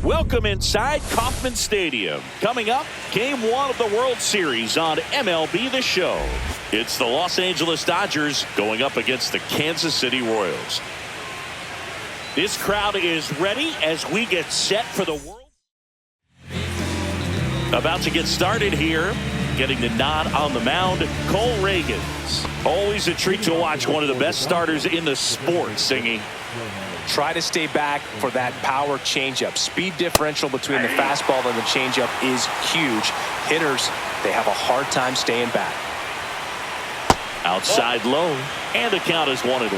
Welcome inside Kauffman Stadium. Coming up, Game 1 of the World Series on MLB The Show. It's the Los Angeles Dodgers going up against the Kansas City Royals. This crowd is ready as we get set for the World. About to get started here. Getting the nod on the mound, Cole Reagans. Always a treat to watch one of the best starters in the sport singing. Try to stay back for that power changeup. Speed differential between the fastball and the changeup is huge. Hitters, they have a hard time staying back. Outside low, and the count is 1-1.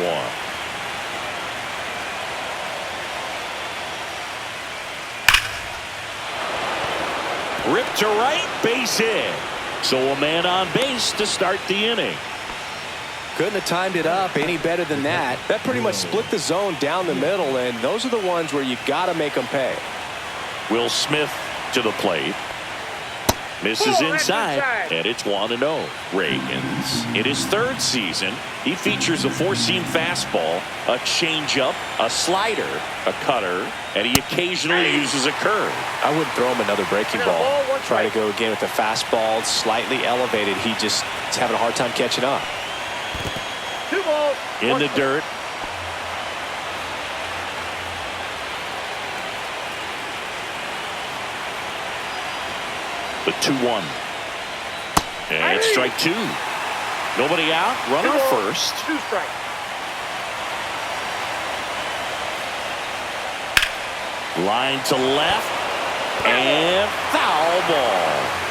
Ripped to right, base hit. So a man on base to start the inning. Couldn't have timed it up any better than that. That pretty much split the zone down the middle, and those are the ones where you got to make them pay. Will Smith to the plate. Misses inside, and it's 1-0. Reagans, in his third season, he features a four-seam fastball, a changeup, a slider, a cutter, and he occasionally uses a curve. I wouldn't throw him another breaking ball. Try to go again with the fastball, slightly elevated. He just is having a hard time catching up. In the dirt. The 2-1. And strike two. Nobody out. Runner first. 2 strikes. Line to left. And foul ball.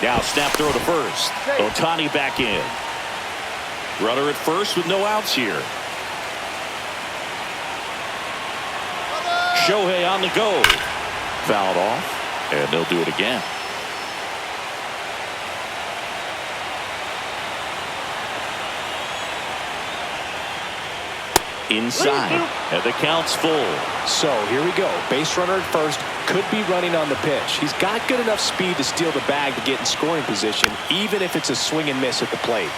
Now snap throw to first. Ohtani back in. Runner at first with no outs here. Shohei on the go. Fouled off, and they'll do it again. Inside, and the count's full. So here we go. Base runner at first, could be running on the pitch. He's got good enough speed to steal the bag to get in scoring position, even if it's a swing and miss at the plate.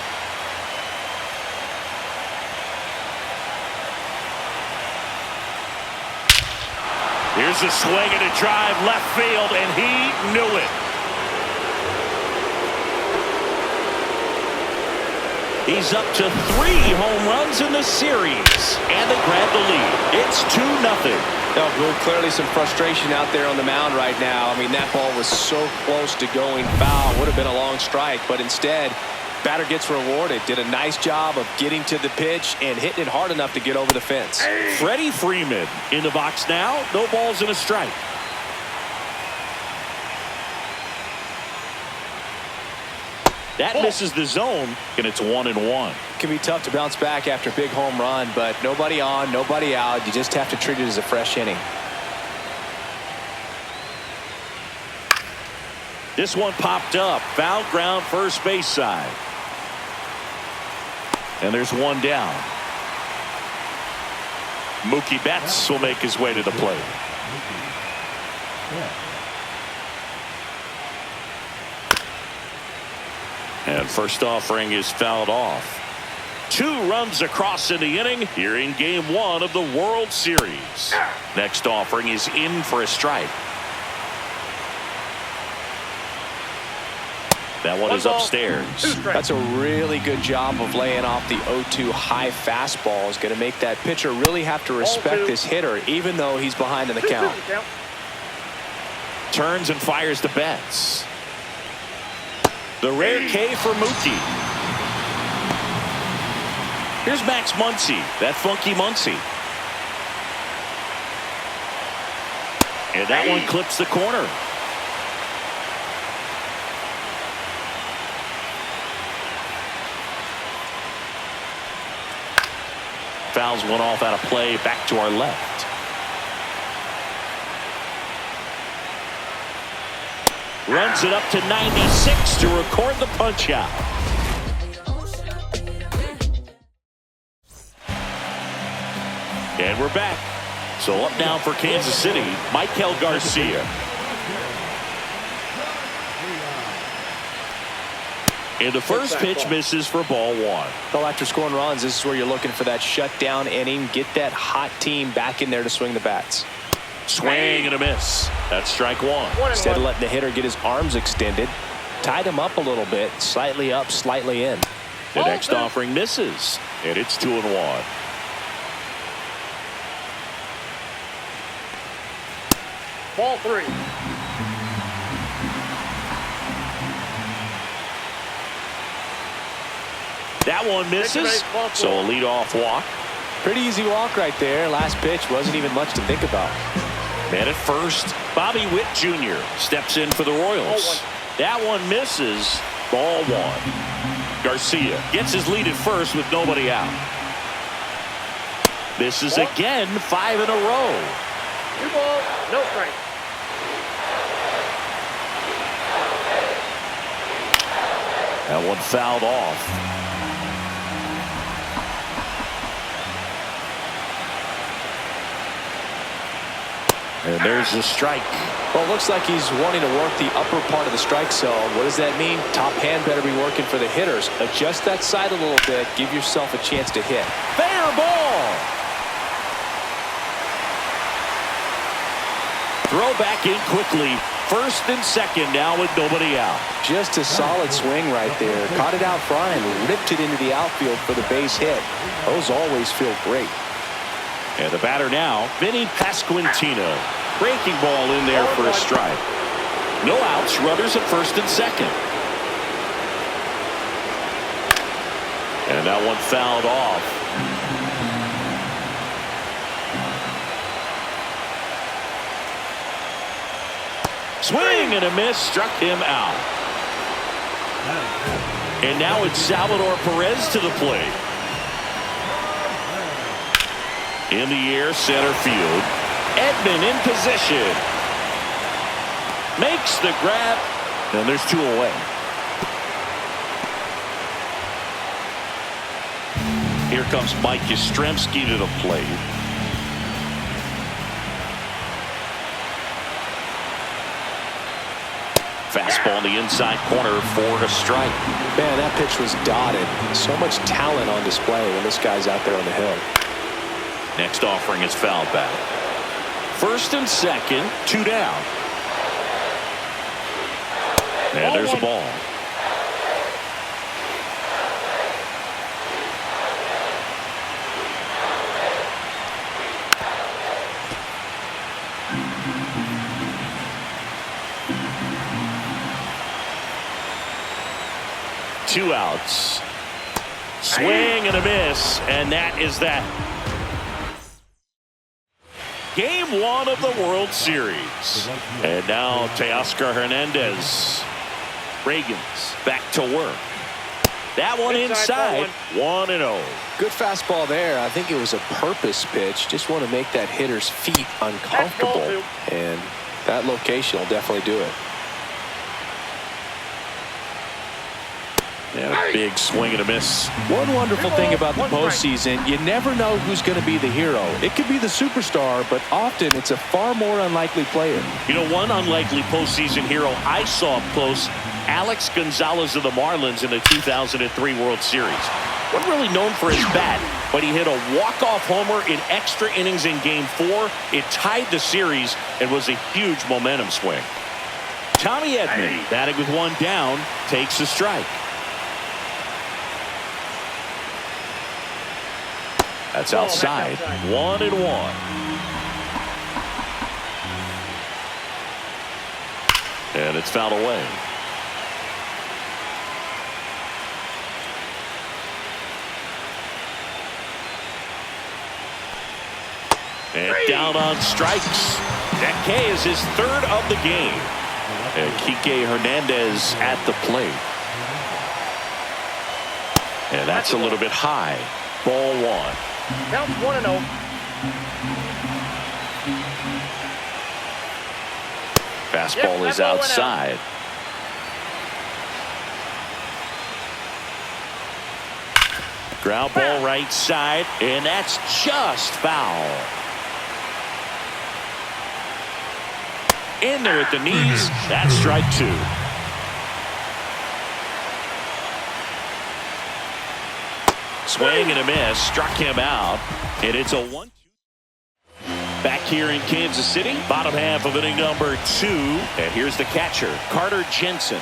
Here's a swing and a drive left field, and he knew it. He's up to 3 home runs in the series, and they grab the lead. It's 2-0. No, clearly some frustration out there on the mound right now. I mean, that ball was so close to going foul. Would have been a long strike, but instead, batter gets rewarded. Did a nice job of getting to the pitch and hitting it hard enough to get over the fence. Freddie Freeman in the box now. No balls and a strike. That misses the zone, and it's 1-1. It can be tough to bounce back after a big home run, but nobody on, nobody out. You just have to treat it as a fresh inning. This one popped up. Foul ground first base side. And there's one down. Mookie Betts will make his way to the plate. And first offering is fouled off. 2 runs across in the inning here in Game 1 of the World Series. Next offering is in for a strike. That one is upstairs. That's a really good job of laying off the 0-2 high fastball. Is going to make that pitcher really have to respect this hitter, even though he's behind in the count. Turns and fires to Betts. The rare K for Mookie. Here's Max Muncy, that funky Muncy. And that one clips the corner. Fouls one off out of play, back to our left. Runs it up to 96 to record the punch out. And we're back. So up now for Kansas City, Michael Garcia. And the first pitch misses for ball one. Well, after scoring runs, this is where you're looking for that shutdown inning. Get that hot team back in there to swing the bats. Swing and a miss. That's strike one. Instead of letting the hitter get his arms extended, tied him up a little bit, slightly up, slightly in. The next offering misses, and it's 2-1. Ball three. That one misses, so a leadoff walk. Pretty easy walk right there. Last pitch wasn't even much to think about. Man at first, Bobby Witt Jr. steps in for the Royals. That one misses, ball one. Garcia gets his lead at first with nobody out. Misses again, 5 in a row. 2 balls, no strike. That one fouled off. And there's a strike. Well, it looks like he's wanting to work the upper part of the strike zone. What does that mean? Top hand better be working for the hitters. Adjust that side a little bit. Give yourself a chance to hit. Fair ball. Throw back in quickly. First and second now with nobody out. Just a solid swing right there. Caught it out front and ripped it into the outfield for the base hit. Those always feel great. And the batter now, Vinny Pasquantino. Breaking ball in there for a strike. No outs, runners at first and second. And that one fouled off. Swing and a miss, struck him out. And now it's Salvador Perez to the plate. In the air, center field. Edman in position. Makes the grab. And there's 2 away. Here comes Mike Yastrzemski to the plate. Fastball in the inside corner for a strike. Man, that pitch was dotted. So much talent on display when this guy's out there on the hill. Next offering is fouled back. First and second, 2 down. And there's a ball. Two outs. Swing and a miss, and that is that. Game 1 of the World Series. And now Teoscar Hernandez. Reagans back to work. That one inside. 1-0. Good fastball there. I think it was a purpose pitch. Just want to make that hitter's feet uncomfortable. And that location will definitely do it. And a big swing and a miss. One wonderful thing about the postseason, you never know who's going to be the hero. It could be the superstar, but often it's a far more unlikely player. You know, one unlikely postseason hero I saw up close, Alex Gonzalez of the Marlins in the 2003 World Series. Wasn't really known for his bat, but he hit a walk-off homer in extra innings in Game 4. It tied the series and was a huge momentum swing. Tommy Edman, batting with 1 down, takes a strike. That's outside. 1-1. And it's fouled away. And down on strikes. That K is his 3rd of the game. And Kike Hernandez at the plate. And that's a little bit high. Ball 1. Counts 1-0. Fastball is outside. Ground ball right side, and that's just foul. In there at the knees. That's strike 2. Swing and a miss. Struck him out. And it's a 1-2. Back here in Kansas City. Bottom half of inning number 2. And here's the catcher, Carter Jensen.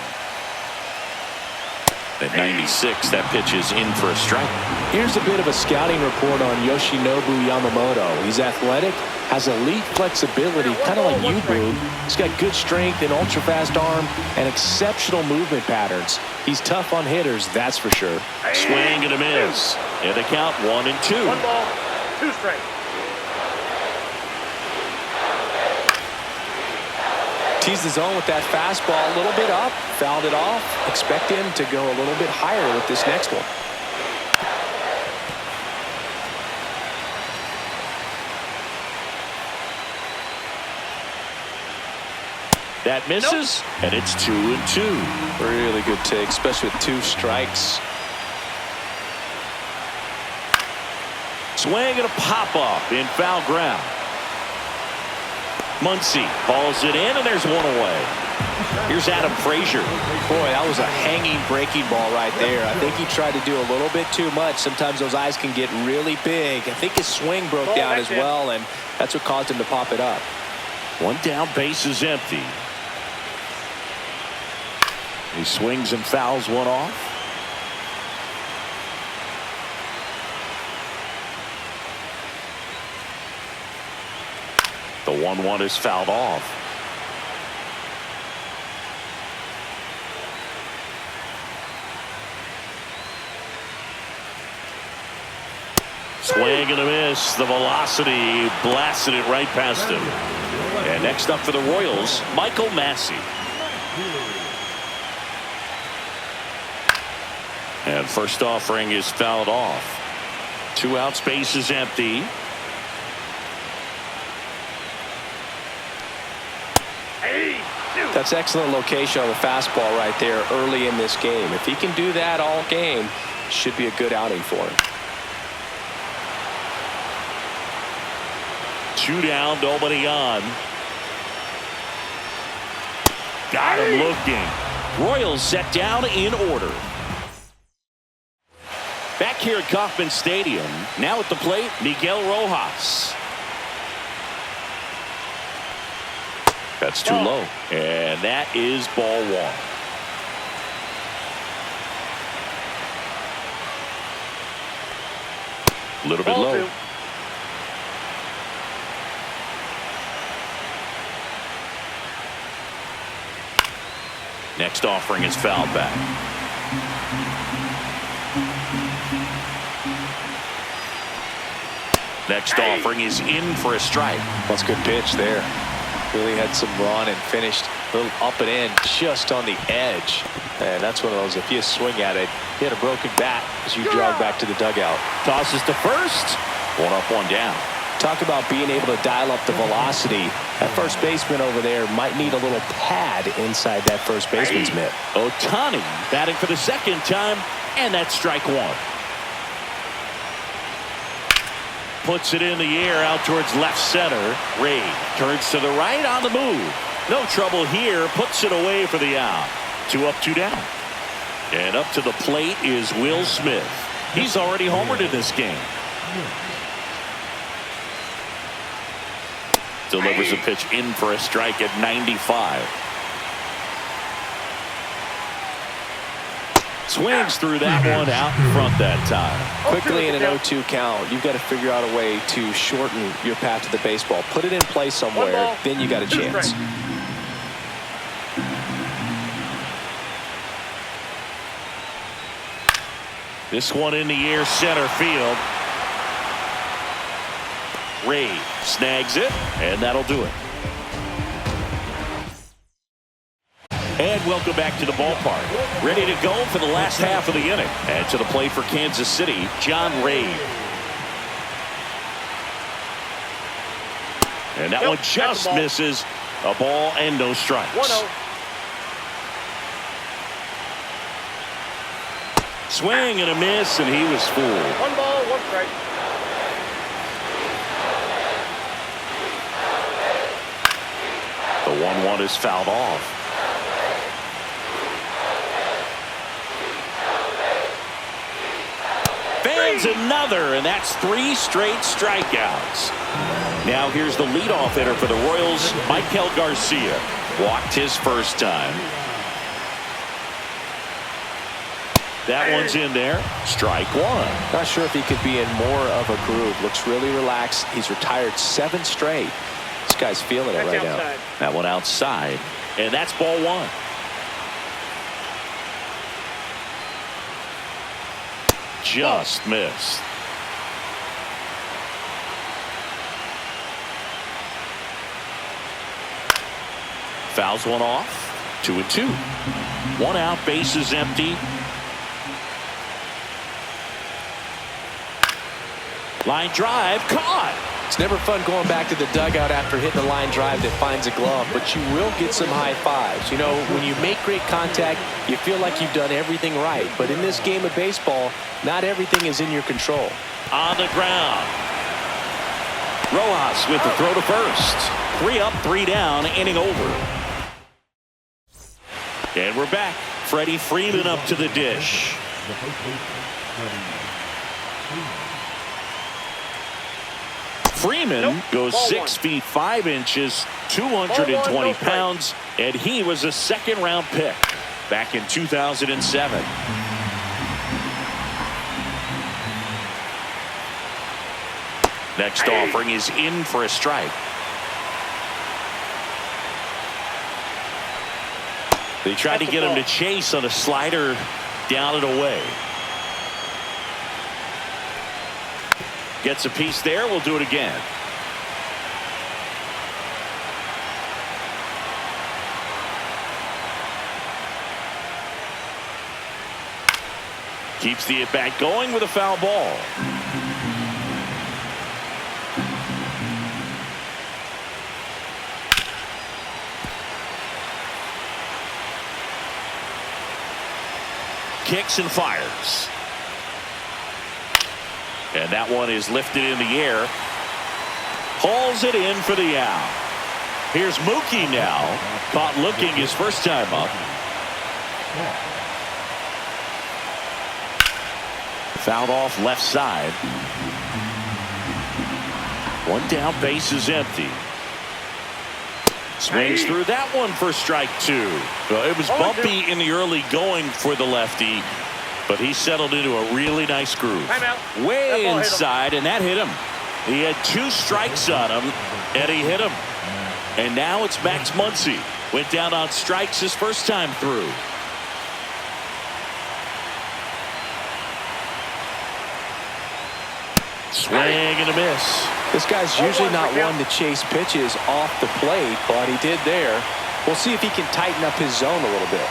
At 96, that pitch is in for a strike. Here's a bit of a scouting report on Yoshinobu Yamamoto. He's athletic, has elite flexibility, kind of like you, Boog. He's got good strength, an ultra-fast arm, and exceptional movement patterns. He's tough on hitters, that's for sure. Swing and a miss. And the count 1-2. 1 ball, 2 strikes. Teased the zone with that fastball a little bit up, fouled it off. Expect him to go a little bit higher with this next one. That misses, and it's 2-2. Really good take, especially with 2 strikes. Swing and a pop-up in foul ground. Muncy hauls it in, and there's 1 away. Here's Adam Frazier. Boy, that was a hanging breaking ball right there. I think he tried to do a little bit too much. Sometimes those eyes can get really big. I think his swing broke down as well, and that's what caused him to pop it up. 1 down, base is empty. He swings and fouls 1 off. The 1-1 is fouled off. Swing and a miss. The velocity blasted it right past him. And next up for the Royals, Michael Massey. And first offering is fouled off. 2 outs, base is empty. That's excellent location on the fastball right there early in this game. If he can do that all game, should be a good outing for him. 2 down, nobody on. Got him looking. Royals set down in order. Back here at Kauffman Stadium, now at the plate, Miguel Rojas. That's too low, and that is ball 1. A little bit low. 2. Next offering is fouled back. Next offering is in for a strike. That's a good pitch there. Really had some run and finished a little up and in just on the edge. And that's one of those, if you swing at it, you had a broken bat as you jog back to the dugout. Tosses to first. 1 up, 1 down. Talk about being able to dial up the velocity. That first baseman over there might need a little pad inside that first baseman's mitt. Ohtani batting for the 2nd time, and that's strike 1. Puts it in the air out towards left center. Ray turns to the right on the move. No trouble here. Puts it away for the out. 2 up, 2 down. And up to the plate is Will Smith. He's already homered in this game. Delivers a pitch in for a strike at 95. Swings through that one out in front that time. Quickly in an 0-2 count, you've got to figure out a way to shorten your path to the baseball. Put it in play somewhere, then you got a chance. This one in the air, center field. Ray snags it, and that'll do it. And welcome back to the ballpark. Ready to go for the last half of the inning. And to the plate for Kansas City, John Ray. And that one just misses. A ball and no strikes. 1-0. Swing and a miss, and he was fooled. 1 ball, 1 strike. The 1-1 is fouled off. lands another, and that's 3 straight strikeouts. Now here's the leadoff hitter for the Royals, Michael Garcia. Walked his first time. That one's in there. Strike 1. Not sure if he could be in more of a groove. Looks really relaxed. He's retired 7 straight. This guy's feeling it right now. That one outside, and that's ball 1. Just missed. Fouls one off. 2-2. 1 out, bases empty. Line drive, caught. It's never fun going back to the dugout after hitting a line drive that finds a glove, but you will get some high fives. You know, when you make great contact, you feel like you've done everything right. But in this game of baseball, not everything is in your control. On the ground. Rojas with the throw to first. 3 up, 3 down, inning over. And we're back. Freddie Freeman up to the dish. Freeman goes 6 feet 5 inches, 220 pounds, and he was a second-round pick back in 2007. Next offering is in for a strike. They tried to get him to chase on a slider, down and away. Gets a piece there. We'll do it again. Keeps the at-bat going with a foul ball. Kicks and fires. And that one is lifted in the air. Hauls it in for the out. Here's Mookie now. Caught looking his first time up. Fouled off left side. 1 down, base is empty. Swings through that one for strike 2. Well, it was bumpy in the early going for the lefty, but he settled into a really nice groove. Way inside, and that hit him. He had 2 strikes on him, and he hit him. And now it's Max Muncy. Went down on strikes his first time through. Swing and a miss. This guy's usually not one to chase pitches off the plate, but he did there. We'll see if he can tighten up his zone a little bit.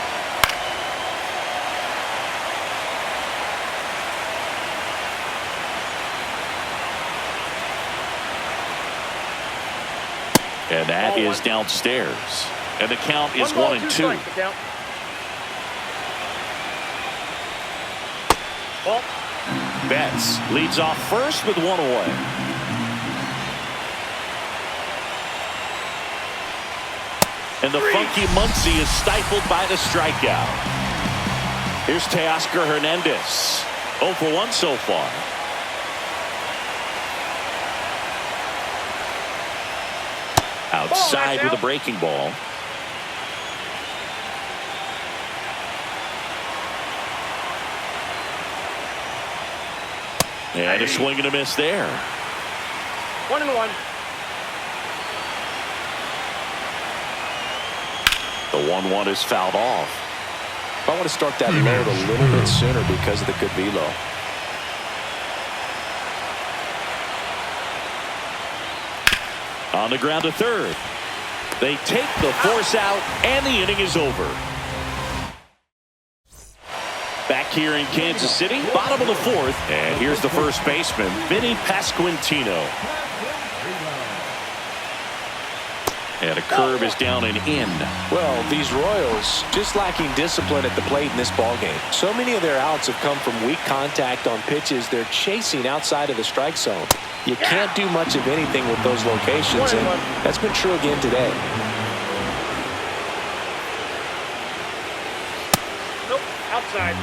And that is downstairs. And the count is 1-2. Betts leads off first with 1 away. And the funky Muncy is stifled by the strikeout. Here's Teoscar Hernandez. 0 for 1 so far. Outside with a breaking ball. And a swing and a miss there. 1-1. The 1-1 is fouled off. I want to start that load a little bit sooner because of the good velo. On the ground to third. They take the force out, and the inning is over. Back here in Kansas City, bottom of the 4th, and here's the first baseman, Vinny Pasquantino. And a curve is down and in. Well, these Royals just lacking discipline at the plate in this ballgame. So many of their outs have come from weak contact on pitches they're chasing outside of the strike zone. You can't do much of anything with those locations, and that's been true again today. Nope, outside.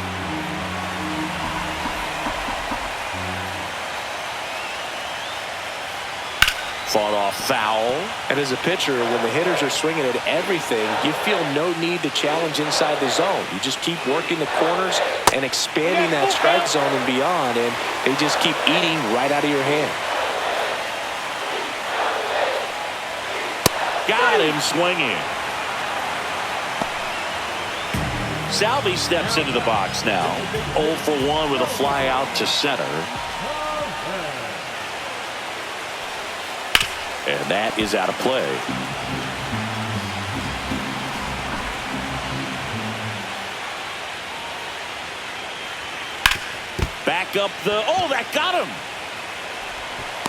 Fought off foul. And as a pitcher, when the hitters are swinging at everything, you feel no need to challenge inside the zone. You just keep working the corners and expanding that strike zone and beyond, and they just keep eating right out of your hand. Got him swinging. Salvi steps into the box now. 0 for 1 with a fly out to center. And that is out of play. Back up the... Oh, that got him.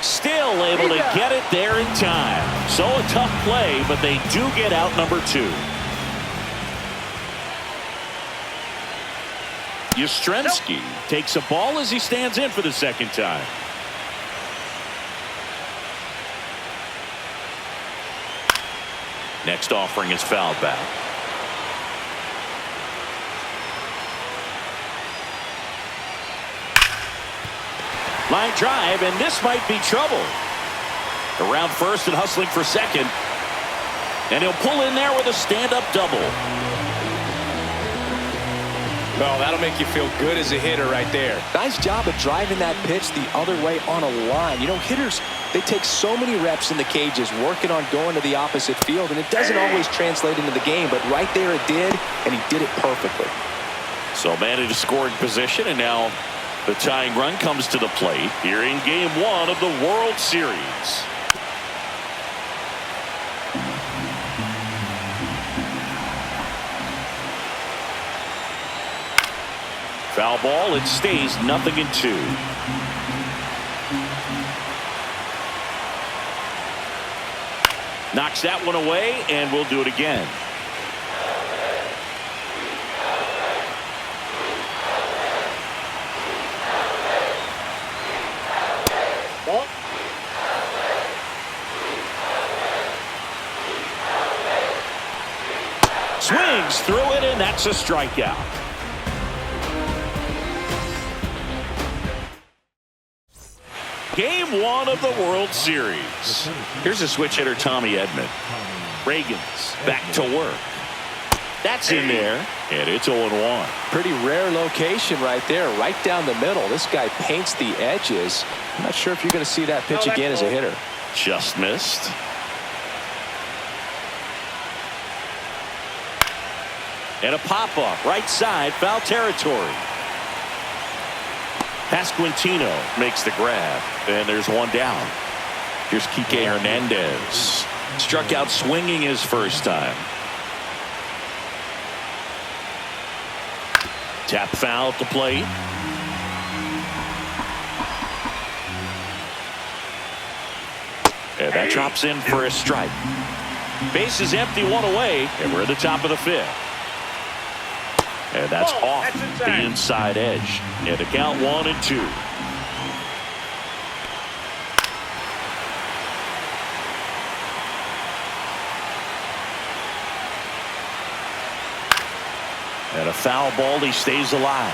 Still able to get it there in time. So a tough play, but they do get out number 2. Yastrzemski takes a ball as he stands in for the second time. Next offering is fouled back. Line drive, and this might be trouble. Around first and hustling for second. And he'll pull in there with a stand-up double. Well, that'll make you feel good as a hitter right there. Nice job of driving that pitch the other way on a line. You know, hitters, they take so many reps in the cages working on going to the opposite field, and it doesn't always translate into the game, but right there it did, and he did it perfectly. So man in a scoring position, and now the tying run comes to the plate here in Game 1 of the World Series. Foul ball, it stays 0-2. Knocks that one away, and we'll do it again. Swings through it, and that's a strikeout. Game 1 of the World Series. Here's a switch hitter, Tommy Edman. Reagans back to work. That's in there, and it's 0-1. Pretty rare location right there, right down the middle. This guy paints the edges. I'm not sure if you're going to see that pitch again as a hitter. Just missed. And a pop-up, right side, foul territory. Pasquantino makes the grab, and there's one down. Here's Kike Hernandez. Struck out swinging his first time. Tap foul at the plate. And that drops in for a strike. Base is empty, one away, and we're at the top of the 5th. And that's off the inside edge. And the count 1-2. And a foul ball, he stays alive.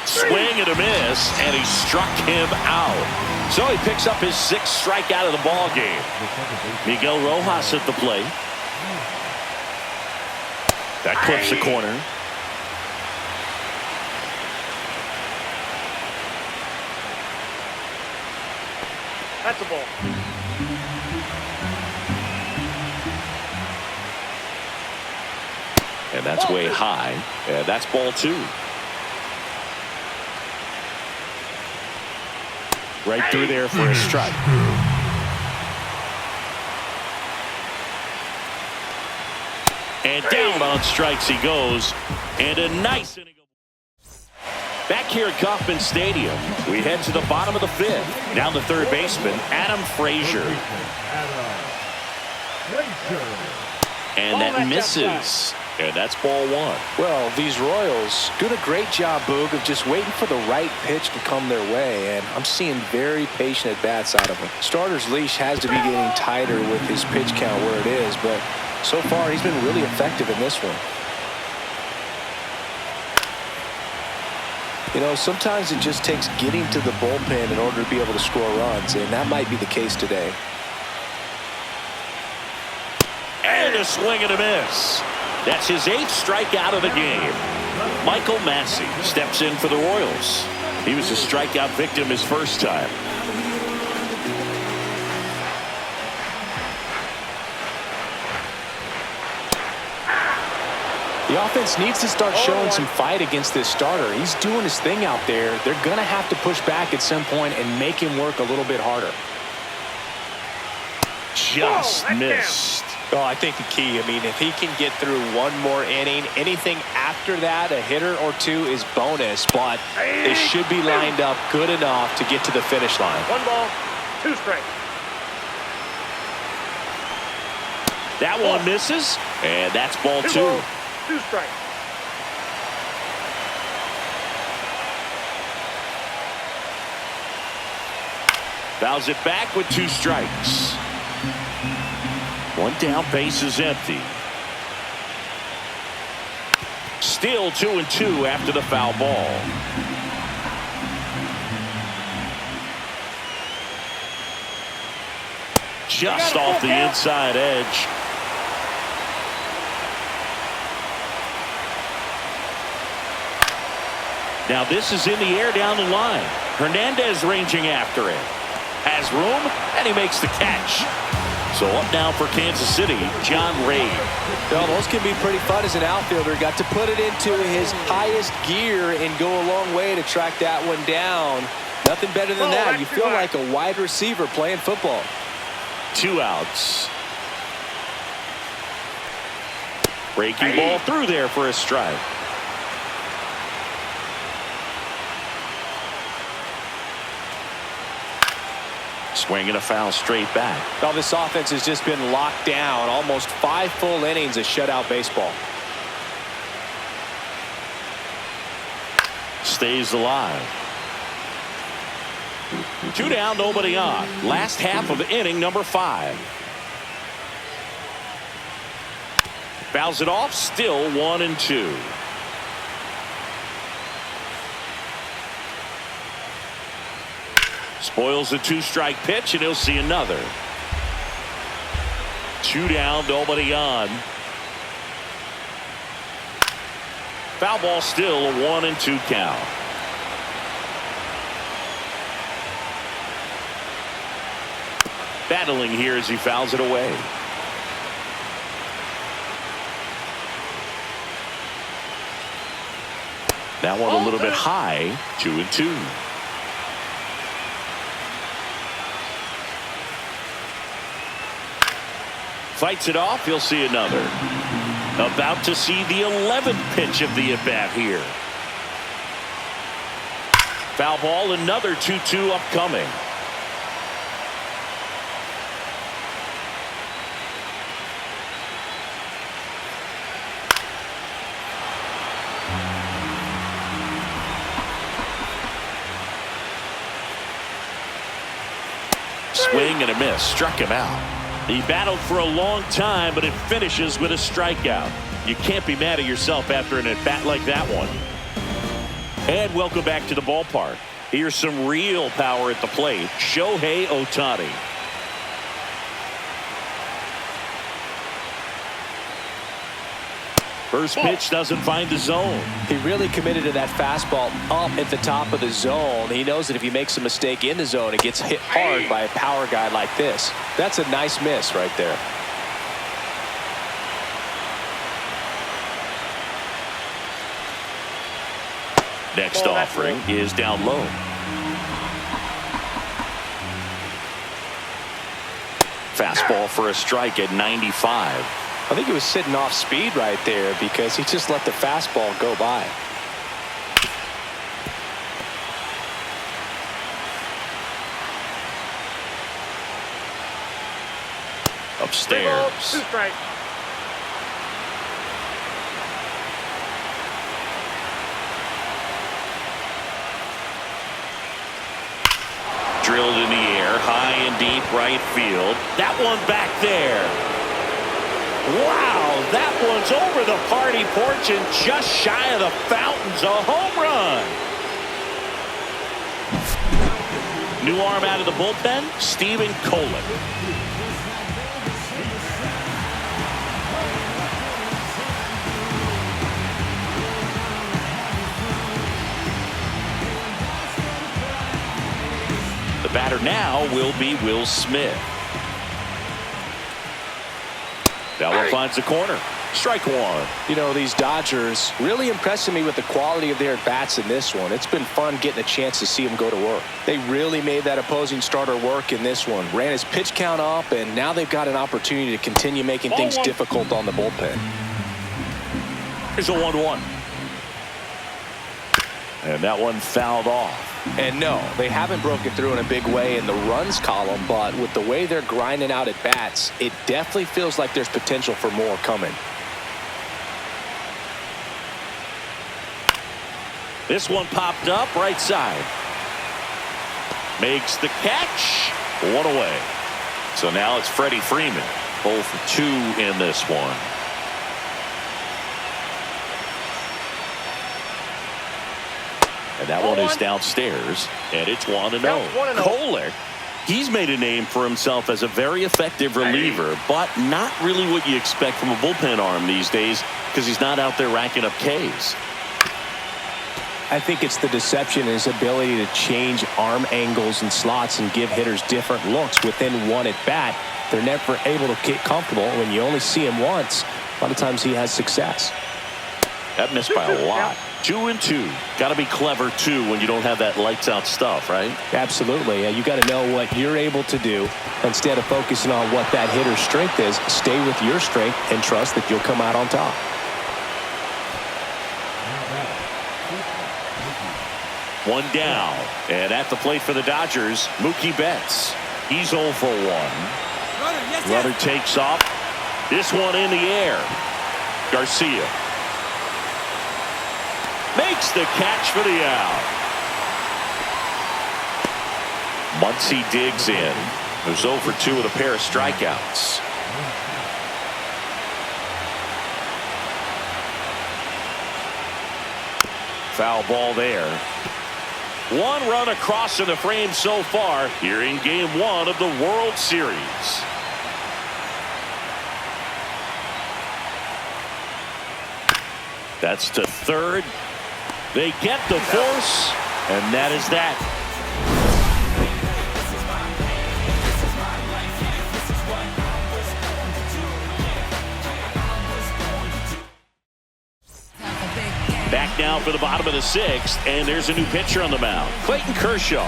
Swing and a miss, and he struck him out. So he picks up his 6th strikeout of the ball game. Miguel Rojas at the plate. That clips the corner. That's a ball. And that's way high. And that's ball 2. Right through there for a strike. And down on strikes he goes. And a nice inning. Back here at Kauffman Stadium, we head to the bottom of the 5th. Now the third baseman, Adam Frazier. And that misses. And that's ball 1. Well, these Royals doing a great job, Boog, of just waiting for the right pitch to come their way, and I'm seeing very patient at-bats out of him. Starter's leash has to be getting tighter with his pitch count where it is, but so far he's been really effective in this one. You know, sometimes it just takes getting to the bullpen in order to be able to score runs, and that might be the case today. And a swing and a miss. That's his 8th strikeout of the game. Michael Massey steps in for the Royals. He was a strikeout victim his first time. The offense needs to start showing some fight against this starter. He's doing his thing out there. They're going to have to push back at some point and make him work a little bit harder. Just missed. Oh, I think the key, I mean, if he can get through one more inning, anything after that, a hitter or two is bonus, but they should be lined up good enough to get to the finish line. 1 ball, 2 strikes. That one misses, and that's ball 2. 2 balls, 2 strikes. Fouls it back with 2 strikes. 1 down, base is empty. Still 2-2 after the foul ball. Just off the inside edge. Now this is in the air down the line. Hernandez ranging after it. Has room, and he makes the catch. So up now for Kansas City, John Ray. Well, those can be pretty fun as an outfielder. Got to put it into his highest gear and go a long way to track that one down. Nothing better than that. You feel like a wide receiver playing football. 2 outs. Breaking ball through there for a strike. Swing and a foul straight back. Well, this offense has just been locked down. Almost 5 full innings of shutout baseball. Stays alive. 2 down, nobody on. Last half of inning number 5. Fouls it off, still 1-2. Spoils a 2-strike pitch, and he'll see another. 2 down, nobody on. Foul ball, still a 1-2 count. Battling here as he fouls it away. That one a little bit high, 2-2. Fights it off, he'll see another. About to see the 11th pitch of the at-bat here. Foul ball, another 2-2 upcoming. Swing and a miss, struck him out. He battled for a long time, but it finishes with a strikeout. You can't be mad at yourself after an at-bat like that one. And welcome back to the ballpark. Here's some real power at the plate. Shohei Ohtani. First pitch doesn't find the zone. He really committed to that fastball up at the top of the zone. He knows that if he makes a mistake in the zone, it gets hit hard by a power guy like this. That's a nice miss right there. Next offering is down low. Fastball for a strike at 95. I think he was sitting off speed right there because he just let the fastball go by. Upstairs. 2 strikes. Drilled in the air, high and deep right field. That one back there. Wow, that one's over the party porch and just shy of the fountains. A home run. New arm out of the bullpen, Stephen Kolek. The batter now will be Will Smith. That one finds the corner. Strike one. You know, these Dodgers really impressing me with the quality of their bats in this one. It's been fun getting a chance to see them go to work. They really made that opposing starter work in this one. Ran his pitch count up, and now they've got an opportunity to continue making things difficult on the bullpen. Here's a 1-1. And that one fouled off. And no, they haven't broken through in a big way in the runs column, but with the way they're grinding out at bats, it definitely feels like there's potential for more coming. This one popped up right side. Makes the catch. One away. So now it's Freddie Freeman. 0 for 2 in this one. And that one is downstairs, and it's 1-0. Kolek, he's made a name for himself as a very effective reliever, but not really what you expect from a bullpen arm these days because he's not out there racking up Ks. I think it's the deception and his ability to change arm angles and slots and give hitters different looks within one at bat. They're never able to get comfortable. When you only see him once, a lot of times he has success. That missed by a lot. 2-2. Got to be clever, too, when you don't have that lights-out stuff, right? Absolutely. You got to know what you're able to do. Instead of focusing on what that hitter's strength is, stay with your strength and trust that you'll come out on top. One down. And at the plate for the Dodgers, Mookie Betts. He's 0 for 1. Runner takes off. This one in the air. Garcia makes the catch for the out. Muncy digs in. There's 0 for 2 with a pair of strikeouts. Foul ball there. One run across in the frame so far here in Game 1 of the World Series. That's to third. They get the force, and that is that. Back now for the bottom of the 6th, and there's a new pitcher on the mound, Clayton Kershaw.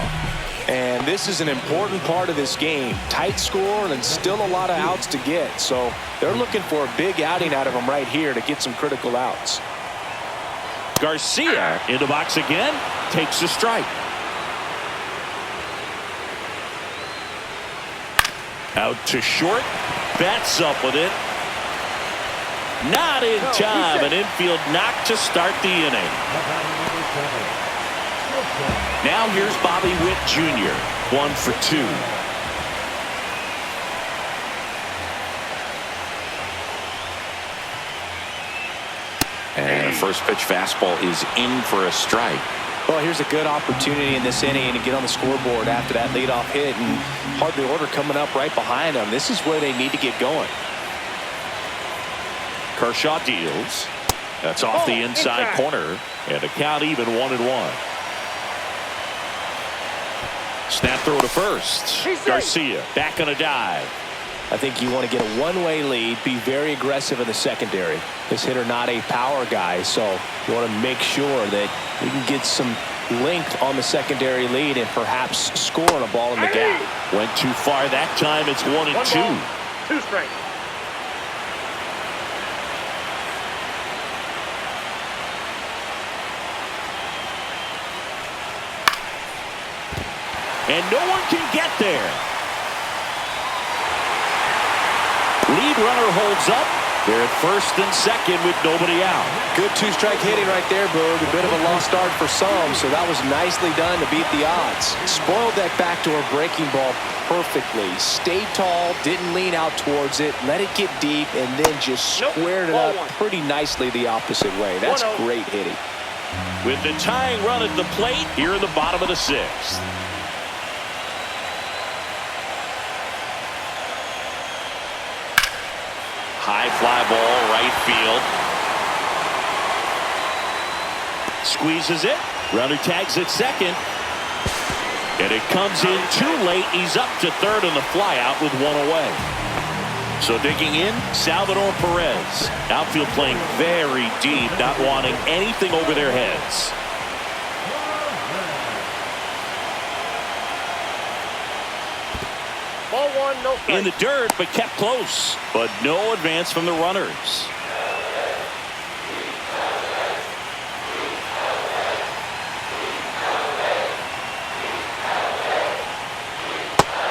And this is an important part of this game. Tight score and still a lot of outs to get. So they're looking for a big outing out of him right here to get some critical outs. Garcia in the box again, takes a strike. Out to short, bats up with it. Not in time, an infield knock to start the inning. Now here's Bobby Witt Jr., 1 for 2. And a first pitch fastball is in for a strike. Well, here's a good opportunity in this inning to get on the scoreboard after that leadoff hit, and hardly order coming up right behind them. This is where they need to get going. Kershaw deals. That's off the inside corner, and the count even 1-1. Snap throw to first. Garcia back on a dive. I think you want to get a one-way lead, be very aggressive in the secondary. This hitter not a power guy, so you want to make sure that you can get some length on the secondary lead and perhaps score on a ball in the gap. Went too far that time. It's 1-2. 2 strikes. And no one can get there. Lead runner holds up. They're at first and second with nobody out. Good 2-strike hitting right there, Berg. A bit of a lost start for some, so that was nicely done to beat the odds. Spoiled that backdoor breaking ball perfectly. Stayed tall, didn't lean out towards it, let it get deep, and then just squared it up pretty nicely the opposite way. That's great hitting. With the tying run at the plate here in the bottom of the 6th. High fly ball, right field. Squeezes it. Runner tags at second. And it comes in too late. He's up to third on the fly out with one away. So digging in, Salvador Perez. Outfield playing very deep, not wanting anything over their heads. Ball one, no strike. In the dirt, but kept close. But no advance from the runners.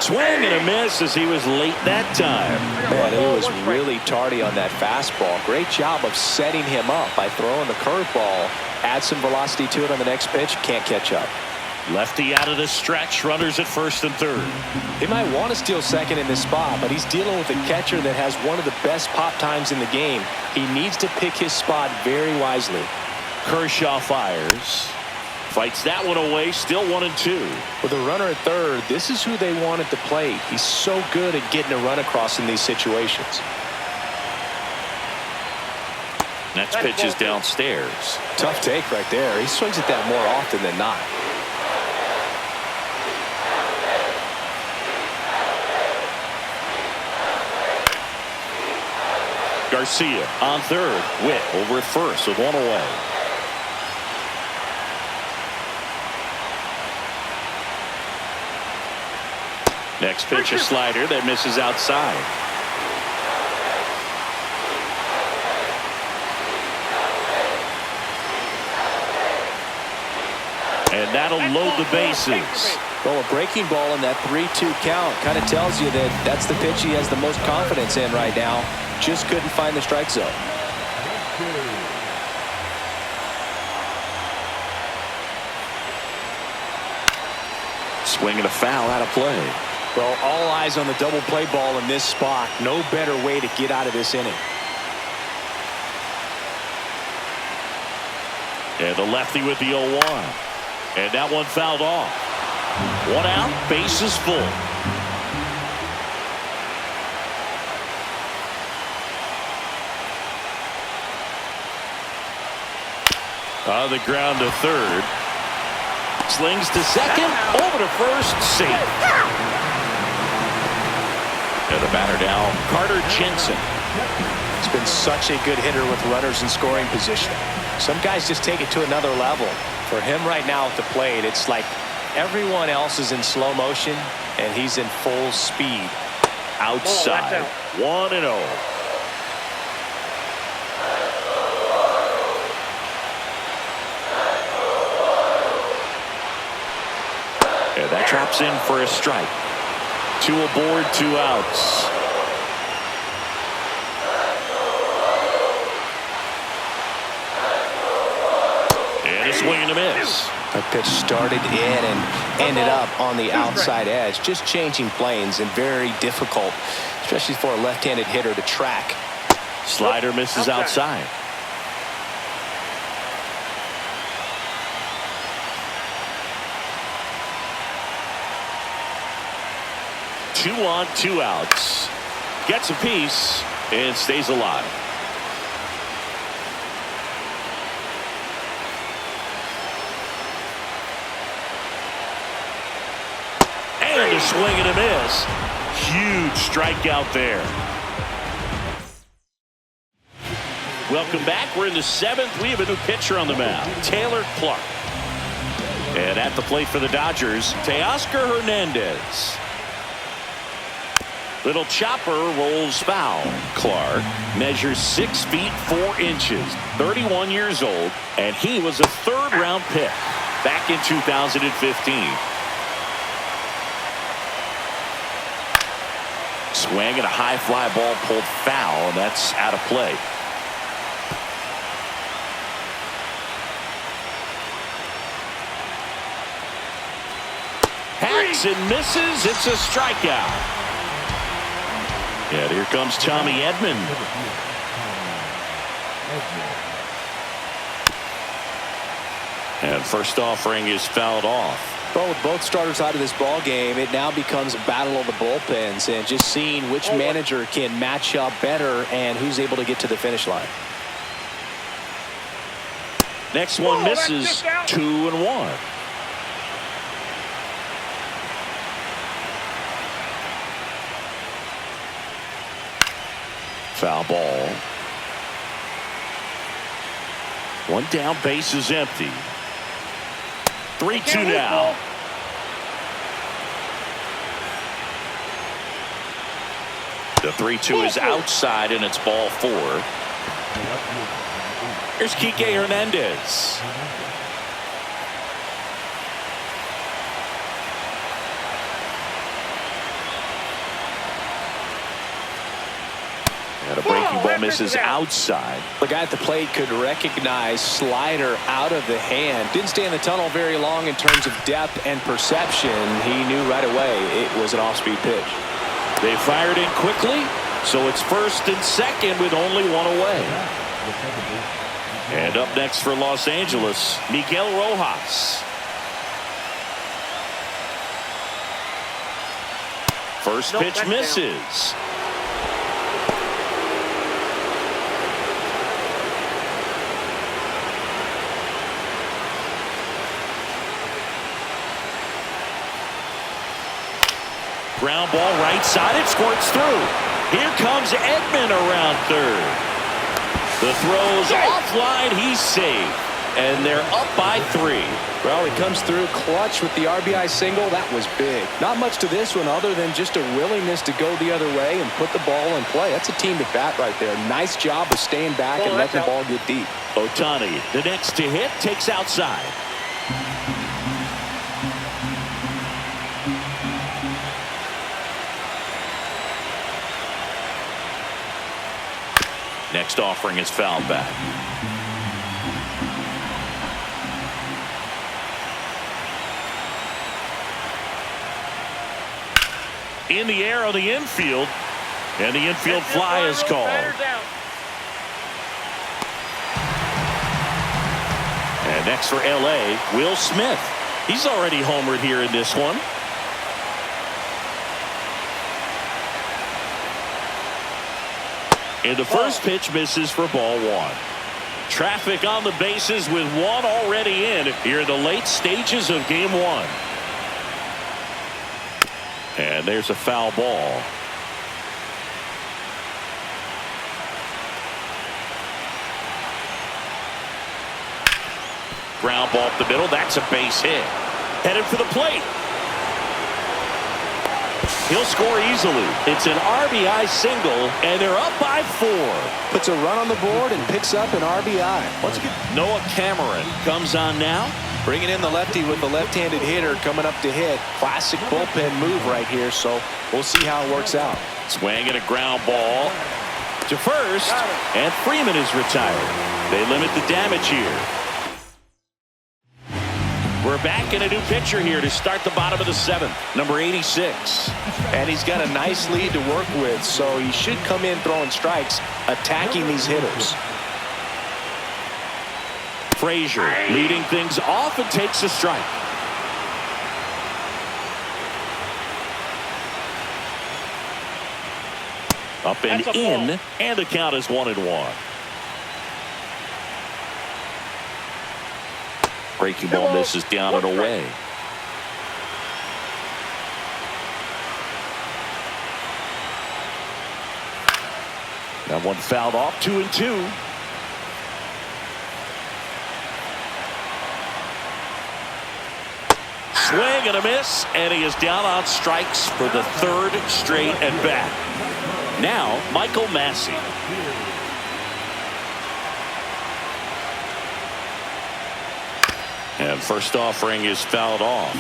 Swing and a miss as he was late that time. Man, he was really tardy on that fastball. Great job of setting him up by throwing the curveball. Add some velocity to it on the next pitch. Can't catch up. Lefty out of the stretch. Runners at first and third. He might want to steal second in this spot, but he's dealing with a catcher that has one of the best pop times in the game. He needs to pick his spot very wisely. Kershaw fires. Fights that one away. Still 1-2. With a runner at third, this is who they want at the plate. He's so good at getting a run across in these situations. Next pitch is downstairs. Tough take right there. He swings at that more often than not. Garcia on third. Witt over at first with one away. Next pitch, a slider that misses outside. And that'll load the bases. Well, a breaking ball in that 3-2 count kind of tells you that that's the pitch he has the most confidence in right now. Just couldn't find the strike zone. Swing and a foul out of play. Well, all eyes on the double play ball in this spot. No better way to get out of this inning. And the lefty with the 0-1. And that one fouled off. One out, bases full. On the ground to third. Slings to second, over to first, safe. And the batter now, Carter Jensen. He's been such a good hitter with runners in scoring position. Some guys just take it to another level. For him right now at the plate, it's like everyone else is in slow motion, and he's in full speed. Outside, 1-0. And that drops in for a strike. 2 aboard, 2 outs. And a swing and a miss. That pitch started in and ended up on the outside edge. Just changing planes and very difficult, especially for a left-handed hitter to track. Slider misses outside. Two on, 2 outs. Gets a piece and stays alive. And a swing and a miss. Huge strikeout there. Welcome back. We're in the 7th. We have a new pitcher on the mound, Taylor Clark. And at the plate for the Dodgers, Teoscar Hernandez. Little chopper rolls foul. Clark measures 6 feet 4 inches, 31 years old, and he was a 3rd-round pick back in 2015. Swing and a high fly ball pulled foul, and that's out of play. Hacks and misses. It's a strikeout. And here comes Tommy Edman. And first offering is fouled off. But with both starters out of this ball game, it now becomes a battle of the bullpens and just seeing which manager can match up better and who's able to get to the finish line. Next one misses. 2-1. Foul ball. One down, base is empty. 3-2 now. The 3-2 is outside, and it's ball 4. Here's Kike Hernandez. And a breaking ball misses outside. The guy at the plate could recognize slider out of the hand. Didn't stay in the tunnel very long in terms of depth and perception. He knew right away it was an off-speed pitch. They fired in quickly, so it's first and second with only one away. And up next for Los Angeles, Miguel Rojas. First pitch misses. Ground ball right side, it squirts through. Here comes Edman around third. The throw's offline, he's safe. And they're up by 3. Well, he comes through clutch with the RBI single. That was big. Not much to this one other than just a willingness to go the other way and put the ball in play. That's a team at bat right there. Nice job of staying back and letting the ball get deep. Ohtani, the next to hit, takes outside. Next offering is fouled back. In the air on the infield, and the infield fly is called. And next for LA, Will Smith. He's already homered here in this one. And the first pitch misses for ball 1. Traffic on the bases with one already in here in the late stages of game 1. And there's a foul ball. Ground ball up the middle. That's a base hit. Headed for the plate. He'll score easily. It's an RBI single, and they're up by 4. Puts a run on the board and picks up an RBI. Once again, Noah Cameron comes on now. Bringing in the lefty with the left-handed hitter coming up to hit. Classic bullpen move right here, so we'll see how it works out. Swing and a ground ball to first, and Freeman is retired. They limit the damage here. We're back in a new pitcher here to start the bottom of the 7th. Number 86. And he's got a nice lead to work with, so he should come in throwing strikes, attacking these hitters. Frazier leading things off and takes a strike. Up and in, and the count is 1-1. Breaking ball misses down and away. That one fouled off. 2-2. Swing and a miss, and he is down on strikes for the 3rd straight at bat. Now Michael Massey. And first offering is fouled off.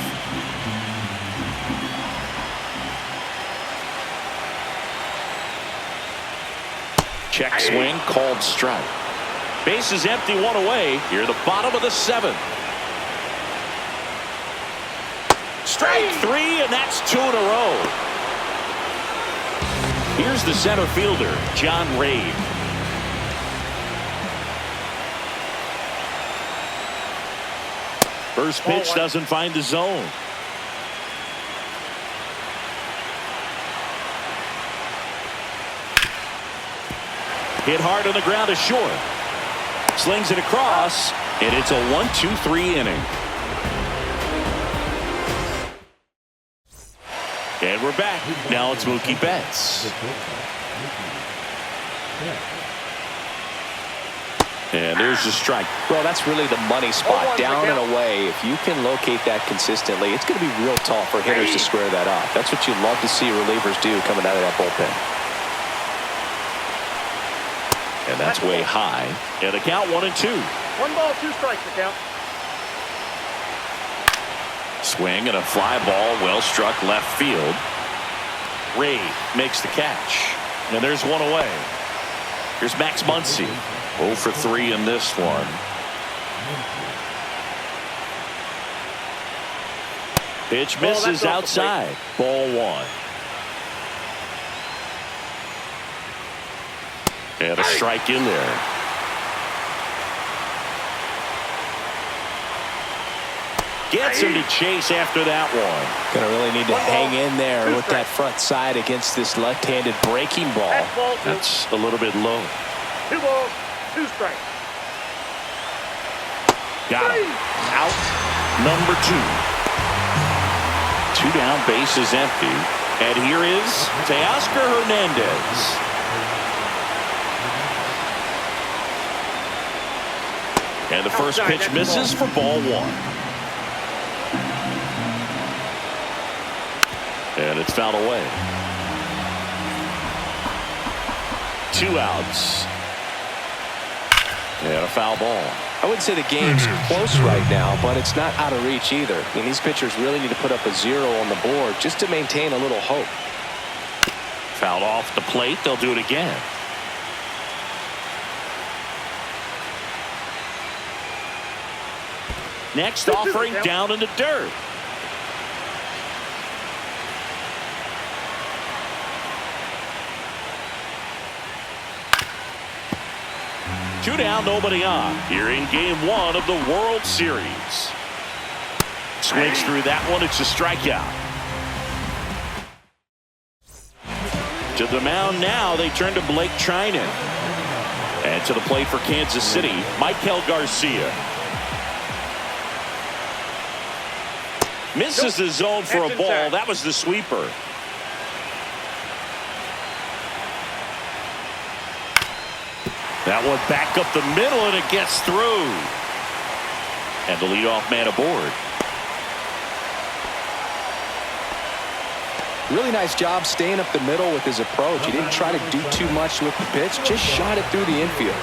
Check swing, called strike. Base is empty, 1 away. Here, the bottom of the 7th. Strike 3, and that's 2 in a row. Here's the center fielder, John Reid. First pitch doesn't find the zone. Hit hard on the ground to short. Slings it across, and it's a 1-2-3 inning. And we're back. Now it's Mookie Betts. And there's the strike. Well, that's really the money spot, down and away. If you can locate that consistently, it's going to be real tough for hitters to square that up. That's what you love to see relievers do coming out of that bullpen. And that's way high. And the count 1-2. 1 ball, 2 strikes, the count. Swing and a fly ball, well struck left field. Ray makes the catch. And there's one away. Here's Max Muncy. 0 for 3 in this one. Pitch misses outside. Ball 1. And a strike in there. Gets him to chase after that one. Gonna really need to hang in there with that front side against this left-handed breaking ball. That's a little bit low. 2 balls, 2 strikes. Got him. Out number 2. 2 down, base is empty. And here is Teoscar Hernandez. And the first pitch misses for ball 1. And it's fouled away. 2 outs. And a foul ball. I wouldn't say the game's close right now, but it's not out of reach either. I mean, these pitchers really need to put up a 0 on the board just to maintain a little hope. Fouled off the plate. They'll do it again. Next offering down in the dirt. Two down, nobody on. Here in game 1 of the World Series. Swings through that one. It's a strikeout. To the mound now, they turn to Blake Trinan. And to the plate for Kansas City, Michael Garcia. Misses the zone for a ball. That was the sweeper. That one back up the middle, and it gets through. And the leadoff man aboard. Really nice job staying up the middle with his approach. He didn't try to do too much with the pitch, just shot it through the infield.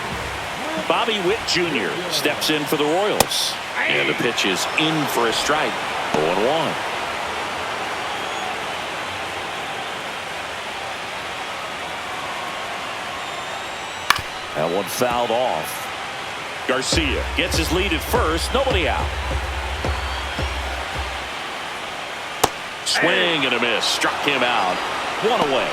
Bobby Witt Jr. steps in for the Royals. And the pitch is in for a strike. 0-1. That one fouled off. Garcia gets his lead at first. Nobody out. Swing and a miss. Struck him out. 1 away.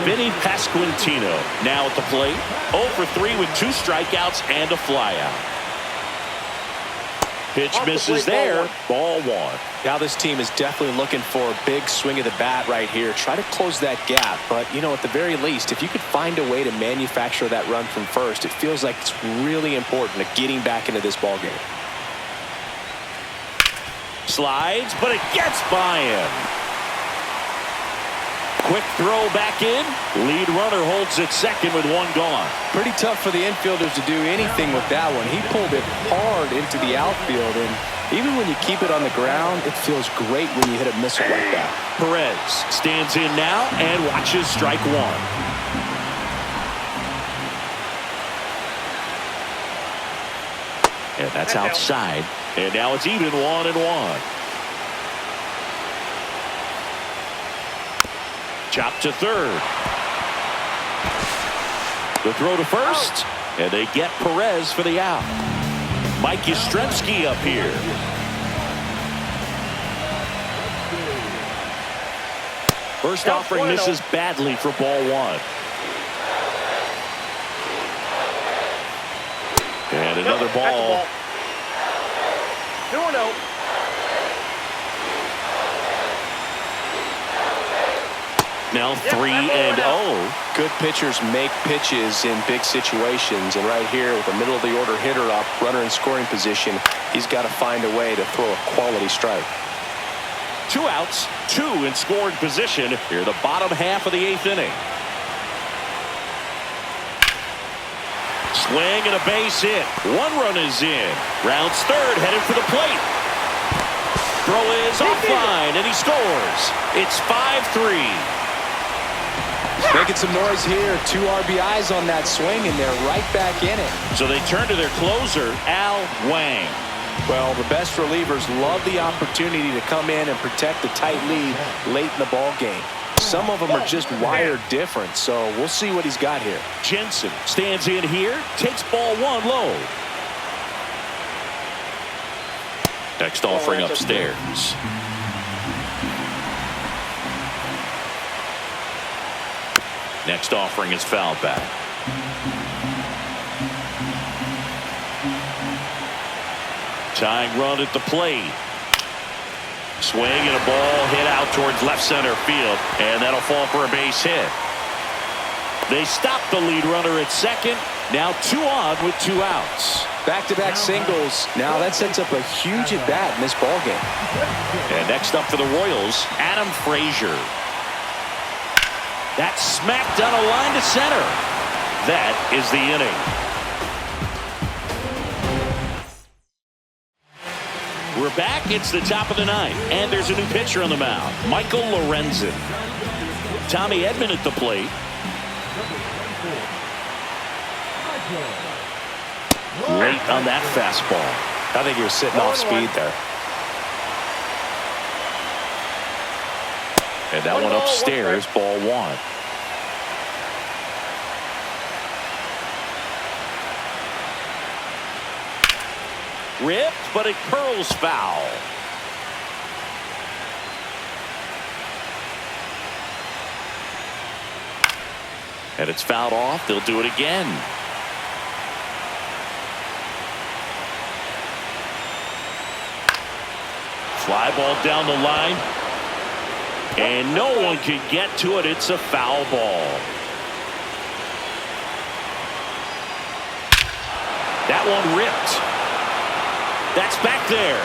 Vinny Pasquantino now at the plate. 0 for 3 with 2 strikeouts and a flyout. Pitch misses there. Ball 1. Now this team is definitely looking for a big swing of the bat right here. Try to close that gap. But, you know, at the very least, if you could find a way to manufacture that run from first, it feels like it's really important to getting back into this ball game. Slides, but it gets by him. Quick throw back in. Lead runner holds at second with 1 gone. Pretty tough for the infielders to do anything with that one. He pulled it hard into the outfield, and even when you keep it on the ground, it feels great when you hit a missile like that. Perez stands in now and watches strike 1. And that's outside. And now it's even 1-1. Chop to third. The throw to first. And they get Perez for the out. Mike Yastrzemski up here. First offering misses badly for ball 1. And another ball. 2-0. Now 3-0. Good pitchers make pitches in big situations, and right here with the middle of the order hitter up, runner in scoring position, he's got to find a way to throw a quality strike. 2 outs, 2 in scoring position here the bottom half of the 8th inning. Swing and a base hit. 1 run is in. Rounds third, headed for the plate. Throw is offline, and he scores. It's 5-3. Making some noise here. 2 RBIs on that swing, and they're right back in it. So they turn to their closer, Al Wang. Well, the best relievers love the opportunity to come in and protect the tight lead late in the ball game. Some of them are just wired different, so we'll see what he's got here. Jensen stands in here, takes ball 1 low. Next offering upstairs. Next offering is foul back. Tying run at the plate. Swing and a ball hit out towards left center field, and that'll fall for a base hit. They stop the lead runner at second. Now 2 on with 2 outs. Back-to-back singles. Now that sets up a huge at-bat in this ball game. And next up for the Royals, Adam Frazier. That's smacked on a line to center. That is the inning. We're back. It's the top of the 9th, and there's a new pitcher on the mound, Michael Lorenzen. Tommy Edman at the plate. Late on that fastball. I think he was sitting off speed there. And that one upstairs, ball 1. Ripped, but it curls foul. And it's fouled off. They'll do it again. Fly ball down the line. And no one can get to it. It's a foul ball. That one ripped. That's back there.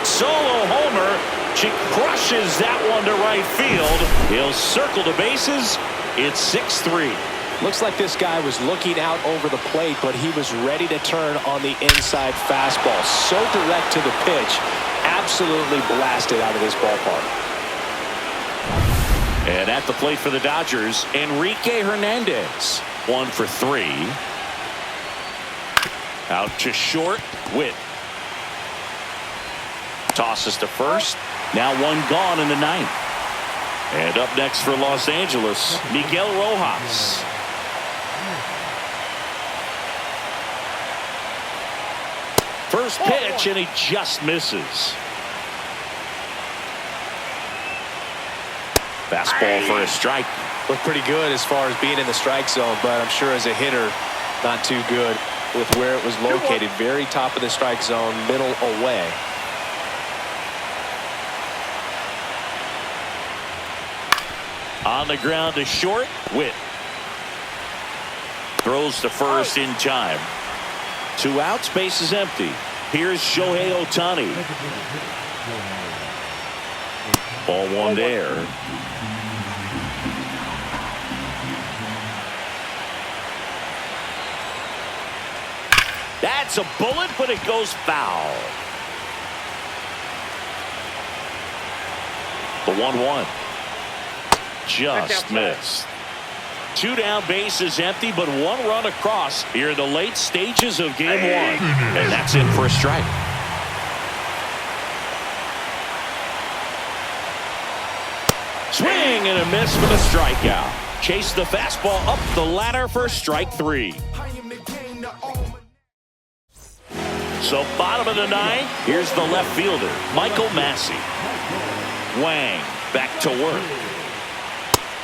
Solo homer. She crushes that one to right field. He'll circle the bases. It's 6-3. Looks like this guy was looking out over the plate, but he was ready to turn on the inside fastball. So direct to the pitch. Absolutely blasted out of this ballpark. And at the plate for the Dodgers, Enrique Hernandez. 1 for 3. Out to short. Witt. Tosses to first. Now 1 gone in the 9th. And up next for Los Angeles, Miguel Rojas. First pitch, and he just misses. Fastball for a strike. Looked pretty good as far as being in the strike zone, but I'm sure as a hitter, not too good with where it was located. Very top of the strike zone, middle away. On the ground to short. Witt. Throws to first in time. 2 outs, base is empty. Here's Shohei Ohtani. Ball 1 there. That's a bullet, but it goes foul. The 1-1. Just missed. 2 down, bases empty, but 1 run across here in the late stages of game 1. And that's in for a strike. Swing and a miss for the strikeout. Chase the fastball up the ladder for strike 3. So bottom of the 9th, here's the left fielder, Michael Massey. Wang back to work.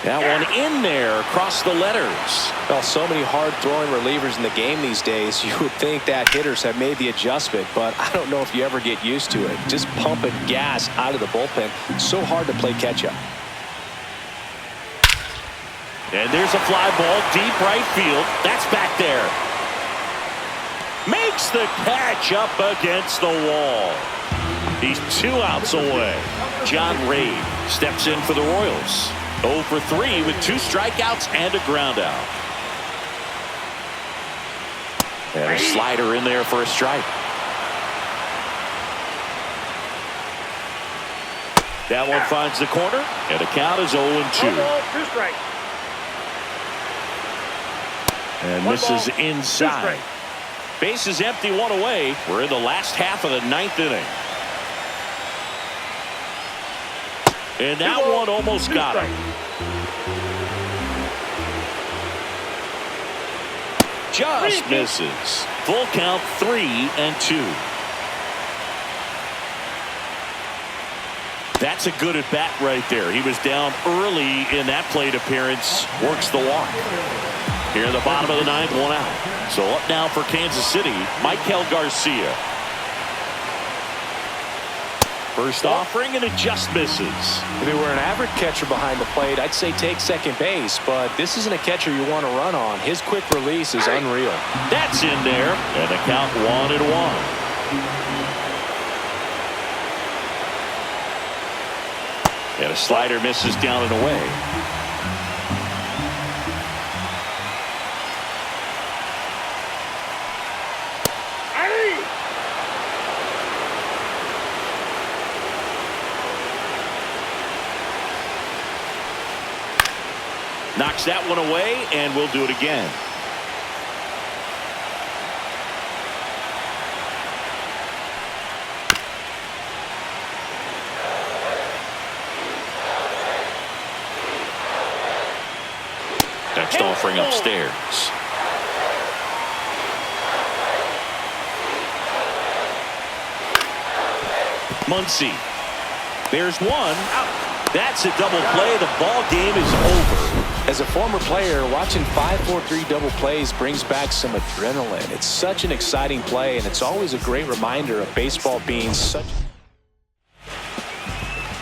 That one in there across the letters. Well, so many hard-throwing relievers in the game these days, you would think that hitters have made the adjustment, but I don't know if you ever get used to it. Just pumping gas out of the bullpen. So hard to play catch-up. And there's a fly ball deep right field. That's back there. Makes the catch up against the wall. He's 2 outs away. John Ray steps in for the Royals. 0 for 3 with 2 strikeouts and a ground out. And a slider in there for a strike. That one finds the corner, and the count is 0-2. 1 ball, 2 strikes. And 1 misses ball, 2 inside. strikes. Base is empty, 1 away. We're in the last half of the 9th inning. And that one almost got him. Just misses. Full count, 3-2. That's a good at bat right there. He was down early in that plate appearance. Works the walk. Here in the bottom of the 9th, 1 out. So up now for Kansas City, Michael Garcia. First offering, and it just misses. If he were an average catcher behind the plate, I'd say take second base, but this isn't a catcher you want to run on. His quick release is unreal. That's in there, and the count 1-1. And a slider misses down and away. Knocks that one away, and we'll do it again. Next offering upstairs. Muncy. There's one. That's a double play. The ball game is over. As a former player, watching 5-4-3 double plays brings back some adrenaline. It's such an exciting play, and it's always a great reminder of baseball being such